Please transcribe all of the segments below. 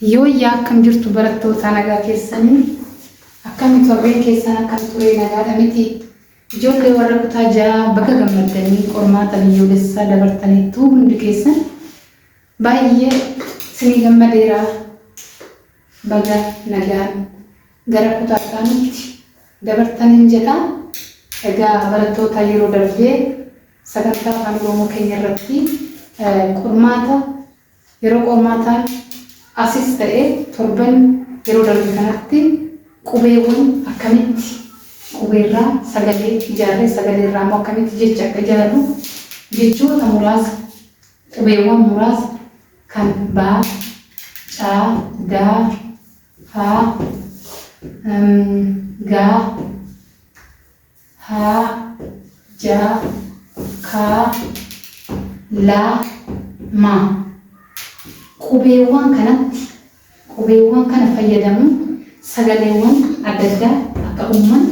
Yoo yaa akkam jirtu barattoota nagaa keessanii akkam torbee keessan akkam ture nagaadha miti ijoollee warra kutaa ja'a bakka gammaddanii qormaata biyyoolessaa dabartaniitu hundi keessan baay'ee sinii gammadeera baga nagaan gara kutaa isaaniitti dabartaniin jedha. Egaa barattoota yeroo darbee sagantaa afaan Oromoo keenya irratti qormaata yeroo qormaataan asis ta'e torban yeroo darbe kanatti qubeewwan akkamitti qubeerraa sagalee ijaarree sagaleerraa immoo akkamitti jecha akka ijaarru jechoota muraasa qubeewwan muraasa kan baa, caa, daa, faa, gaa, haa, jaa, kaa, laa, maa. Qubeewwan kana fayyadamuun sagaleewwan adda addaa akka uuman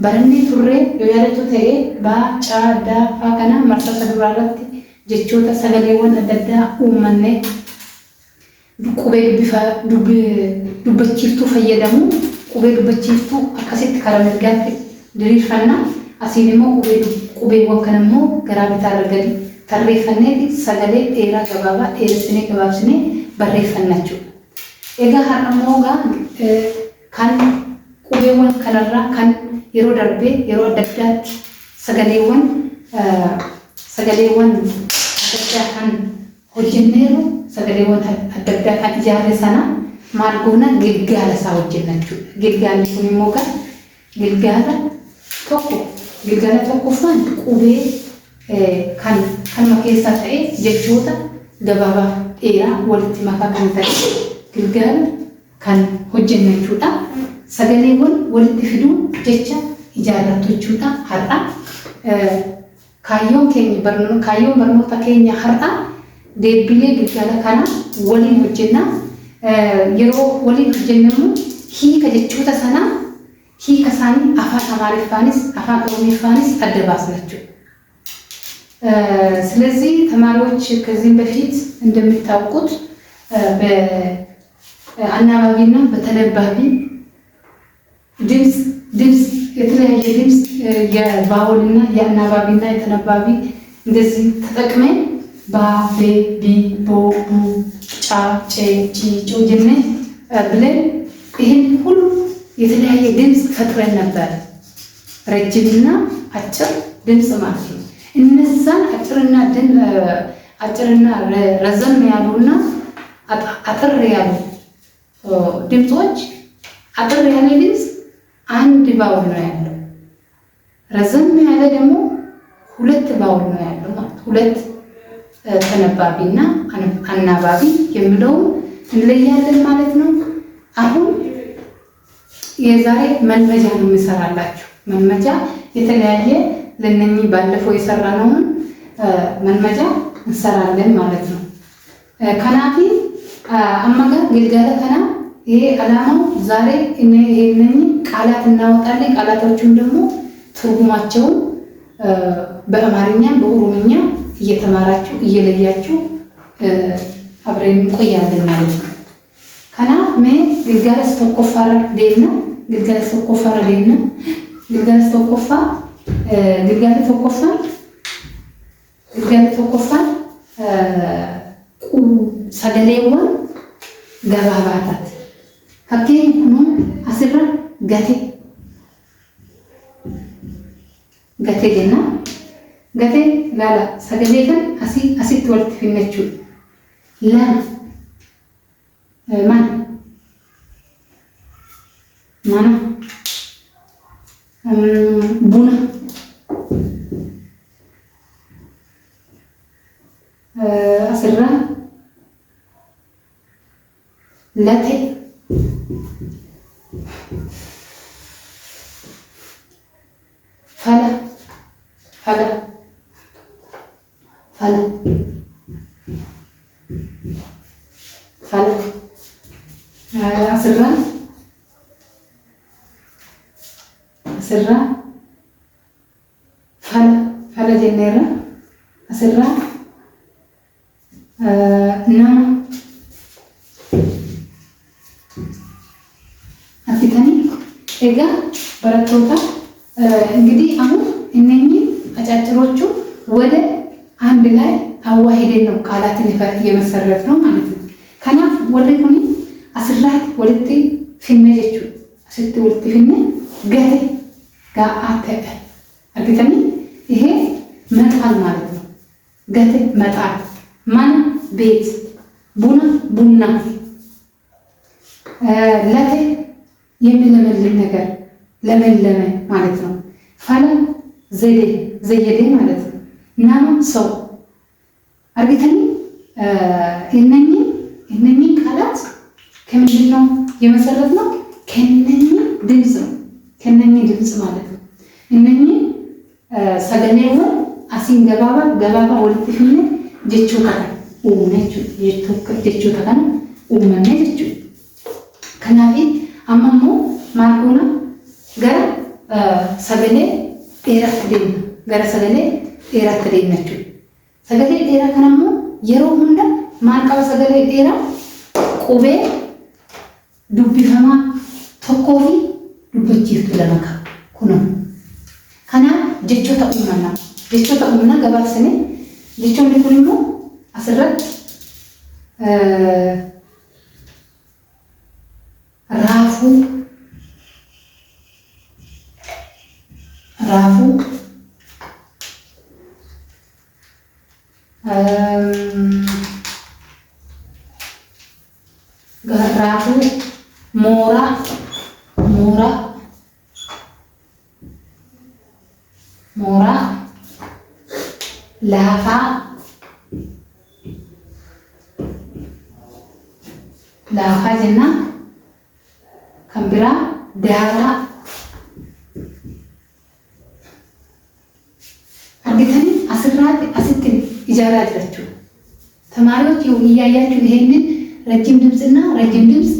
barannee turree yoo yaadatu ta'e baa, caa, daa, faa kana marsaa duraa irratti jechoota sagaleewwan adda addaa uumannee qubee dubbachiiftuu fayyadamuun qubee dubbachiiftuu akkasitti karaa mirgaatti diriirfannaa asiin immoo qubeewwan kana immoo garaa bitaa irra gadi tarreeffannee sagalee dheeraa gabaabaa dheeressinee gabaabsinee barreeffanna jechuudha. Egaa har'a immoo kan qubeewwan kanarraa kan yeroo darbee yeroo adda addaatti sagaleewwan adda addaa kan hojjenneeru sagaleewwan adda addaa kan ijaarre sana maal goona gilgaala isaa hojjenna jechuudha. Gilgaalli kun immoo gilgaala tokkoffaan qubee kanuma keessaa ta'e jechoota gabaabaa dheeraa walitti makaa kan ta'e gilgaala kan hojjennu jechuudha. Sagaleewwan walitti fiduun jecha ijaarrattu jechuudha. Har'a kaayyoon barnoota keenya har'a deebilee gilgaala kana waliin hojjenna. Yeroo waliin hojjennamu hiika jechoota sanaa hiika isaanii afaan Amaariffaanis afaan Oromiffaanis adda baasna jechuudha. ስለዚህ ተማሪዎች ከዚህ በፊት እንደምታውቁት በአናባቢና በተነባቢ ድምጽ የተለያየ ድምጽ የባውልና የአናባቢና የተነባቢ እንደዚህ ተጠቅመን ባ ቤ ቢ ቦ ቡ ጫ ጬ ጪ ጮ ጀነ ብለን ይህን ሁሉ የተለያየ ድምጽ ፈጥረን ነበር። ረጅምና አጭር ድምጽ ማለት ነው። እነዛን አጭርና ረዘም ያሉና አጥር ያሉ ድምጾች አጥር ያለ ድምጽ አንድ ባውል ነው ያለው። ረዘም ያለ ደግሞ ሁለት ባውል ነው ያለው ማለት ሁለት ተነባቢና አናባቢ የሚለው እንለያለን ማለት ነው። አሁን የዛሬ መልመጃ ነው የምሰራላችሁ። መልመጃ የተለያየ ለነኚህ ባለፈው የሰራነውን መልመጃ እንሰራለን ማለት ነው። ከናፊ አማጋ ግልጋለ ከና ይሄ አላማው ዛሬ እነኚህ ቃላት እናወጣለን። ቃላቶቹን ደግሞ ትርጉማቸውን በአማርኛ በኦሮምኛ እየተማራችሁ እየለያችሁ አብረን እንቆያለን ማለት ነው። ከና ሜ ግልጋለ ስተቆፋራ ደና ግልጋለ ስተቆፋ ግልጋለ tokkoffaan sagaleewwan gabaabaadhaat. Fakkeenya kunuu asirra gatee jenna. Gatee laala sagalee kan asitti walitti finna jechuudha. Lama mana buna asirraa late fala asirraa fala jenneerra asirraa nama ሄጋ በረቶታ እንግዲህ አሁን እነኚህ አጫጭሮቹ ወደ አንድ ላይ አዋሂደን ነው ቃላትን የመሰረት ነው ማለት ነው። ከናፍ ወደ ኩኒ አስራት ወለቲ ፊነ ጀቹ አስት ወለቲ ፊነ ገቴ ጋአተ አርግተኒ ይሄ መጣል ማለት ነው። ገቴ መጣል ማን ቤት ቡና ቡና ለቴ የሚለመልም ነገር ለመለመ ማለት ነው። ፈለ ዘዴ ዘየዴ ማለት ነው። ናማ ሰው አርግተኒ እነኚህ ቃላት ከምንድን ነው የመሰረት ነው? ከነኚህ ድምፅ ነው። ከነኚህ ድምፅ ማለት ነው። እነኚህ ሰገኔው አሲን ገባባ ወልቲ ፊነ ጀቹ ከነ ኡመቹ ጀቹ ከነ ኡመነ ጀቹ ከናፊ አማሞ ማርጎና ገራ ሰገኔ ኤራት ደም ገራ ሰገኔ ኤራት ደምነቹ ሰገኔ ኤራ ከነሞ የሮ ሁንዳ ማንቃው ሰገኔ ኤራ ቁቤ ዱቢፈማ ቶኮፊ ዱበቺፍቱ ለመካ ኩኖ ከና ጀቾታ ኡመና ገባስኔ ጀቾን ሊኩኒሞ አስረት ራፉ ሞራ ላፋ ጀና ከምቢራ ዳራ አርግተኒ አስራት አስትን ኢጃራ አድራችሁ ተማሪዎች እያያችሁ ይሄንን ረጅም ድምፅና ረጅም ድምፅ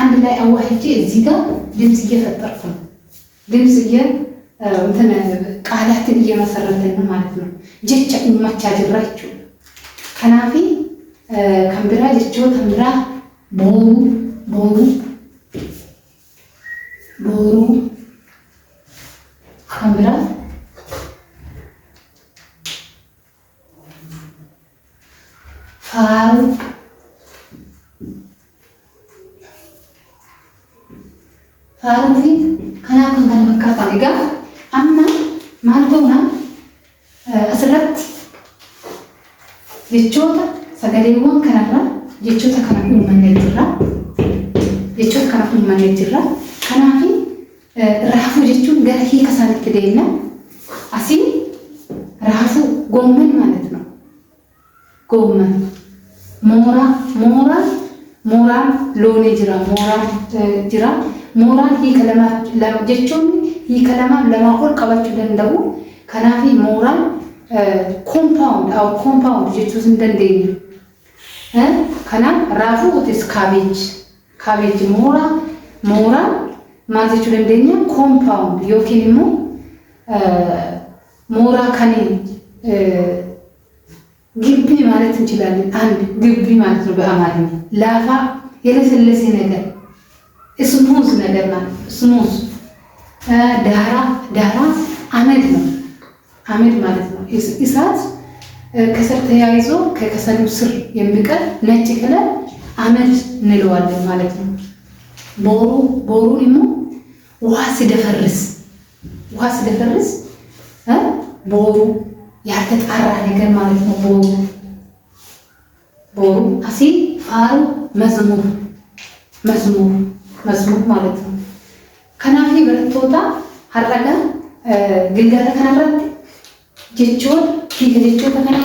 አንድ ላይ አዋህጄ እዚህ ጋር ድምፅ እየፈጠርኩ ነው። ድምፅ እንትን ቃላትን እየመሰረትን ነው ማለት ነው። ጀቻ ኡማቻ ጅራችሁ ከናፊ ከምቢራ ጀቾ ከምቢራ ቦሩ ከምቢራ ፋሩፊ ከናፍ kan fakkaatan egaa amma maal goona asirratti jechoota sagaleewwan kanarra jechoota kana uumannee jirra. Kanaafi raafuu jechuun gara hiika isaanitti deemna. Asiin raafuu goomman ማለት ነው። ጎመን mooraan loonii jira. mooraan hiika lama jechuun hiika lamaa ol qabachuu danda'u. Kanaafi mooraan compound jechuus hin dandeenyu. Kanaaf raafuu otis kaabeeji mooraan maal jechuu dandeenya? compound yookiin immoo mooraa kaniin ግቢ ማለት እንችላለን። አንድ ግቢ ማለት ነው በአማርኛ። ላፋ የለሰለሰ ነገር ስሙዝ ነገር ማለት ስሙዝ። ዳራ አመድ ነው። አመድ ማለት ነው እሳት ከስር ተያይዞ ከከሰሉ ስር የሚቀር ነጭ ከለር አመድ እንለዋለን ማለት ነው። ቦሩ ደግሞ ውሃ ሲደፈርስ ቦሩ ያልተጣራ ነገር ማለት ነው። ቦሩ አሲ ፋሩ መዝሙር ማለት ነው። ከናፊ በረቶታ ሀረጋ ግልጋለ ከናራት ጀቾን ጀቾታ ከና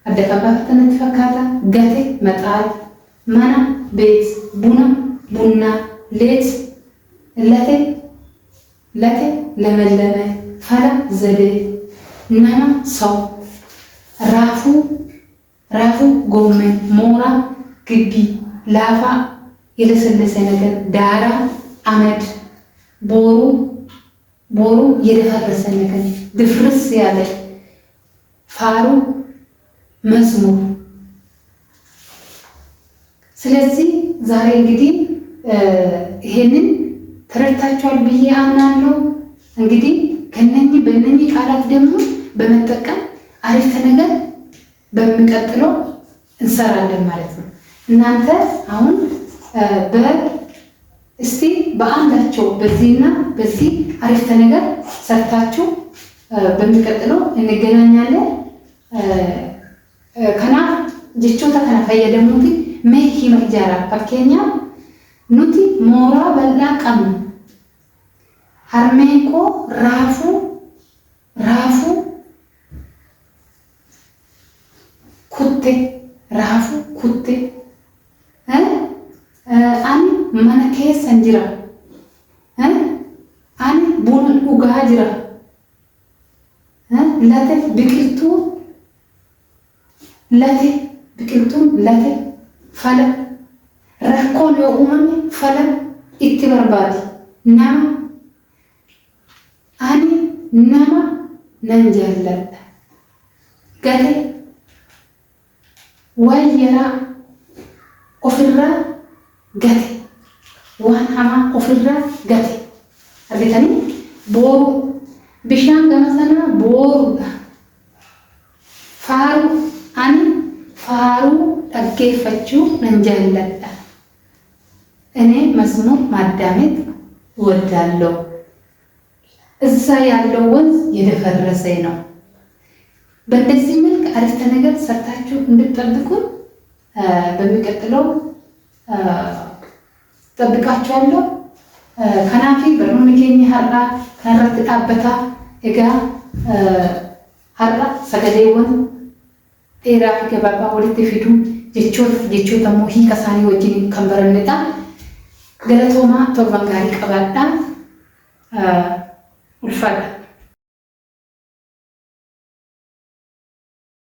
አደከምባተነት ፈካታ ገቴ መጣል ማና ቤት ቡና ሌት ለቴ ለመለመ ፈላ ዘዴ ናማ ሰው ራፉ ጎመን ሞራ ግቢ ላፋ የለሰለሰ ነገር ዳራ አመድ ቦሩ የደፈረሰ ነገር ድፍርስ ያለ ፋሩ መዝሙር። ስለዚህ ዛሬ እንግዲህ ይሄንን ተረድታችኋል ብዬ አምናለሁ። እንግዲህ በእነኚህ ቃላት ደግሞ በመጠቀም አሪፍተ ነገር በሚቀጥለው እንሰራለን ማለት ነው። እናንተ አሁን እስቲ በአንዳቸው በዚህና በዚህ አሪፍተ ነገር ሰርታችሁ በሚቀጥለው እንገናኛለን። ከናፍ jechoota kana fayyadamuuti mee hima ijaaraa fakkeenyaaf nuti mooraa bal'aa qabnu harmeen koo raafuu kutte ani mana keessan jira ani buna dhugaa jira late biqiltuun late fala rakkoon yoo uumame fala itti barbaadi nama nan jaalladha gate wayyaraa ofirraa gate waan hamaa ofirraa gate argitanii booru bishaan gama sanaa booruudha faaruu dhaggeeffachuu nan jaalladha እኔ መዝሙር ማዳመጥ እወዳለሁ እዛ ያለው ወንዝ የደፈረሰ ነው። በእንደዚህ መልክ አሪፍተ ነገር ሰርታችሁ እንድትጠብቁ በሚቀጥለው ጠብቃችኋለሁ። ከናፊ በሩን ከኝ ሀራ ከረት ጣበታ እጋ ሀራ ሰገዴውን ጤራ ገባባ ወልት ፊዱ jechoota moo hiika isaanii wajjin kan barannedha. Galatooma torban gaarii qabaadhaa ulfaadha.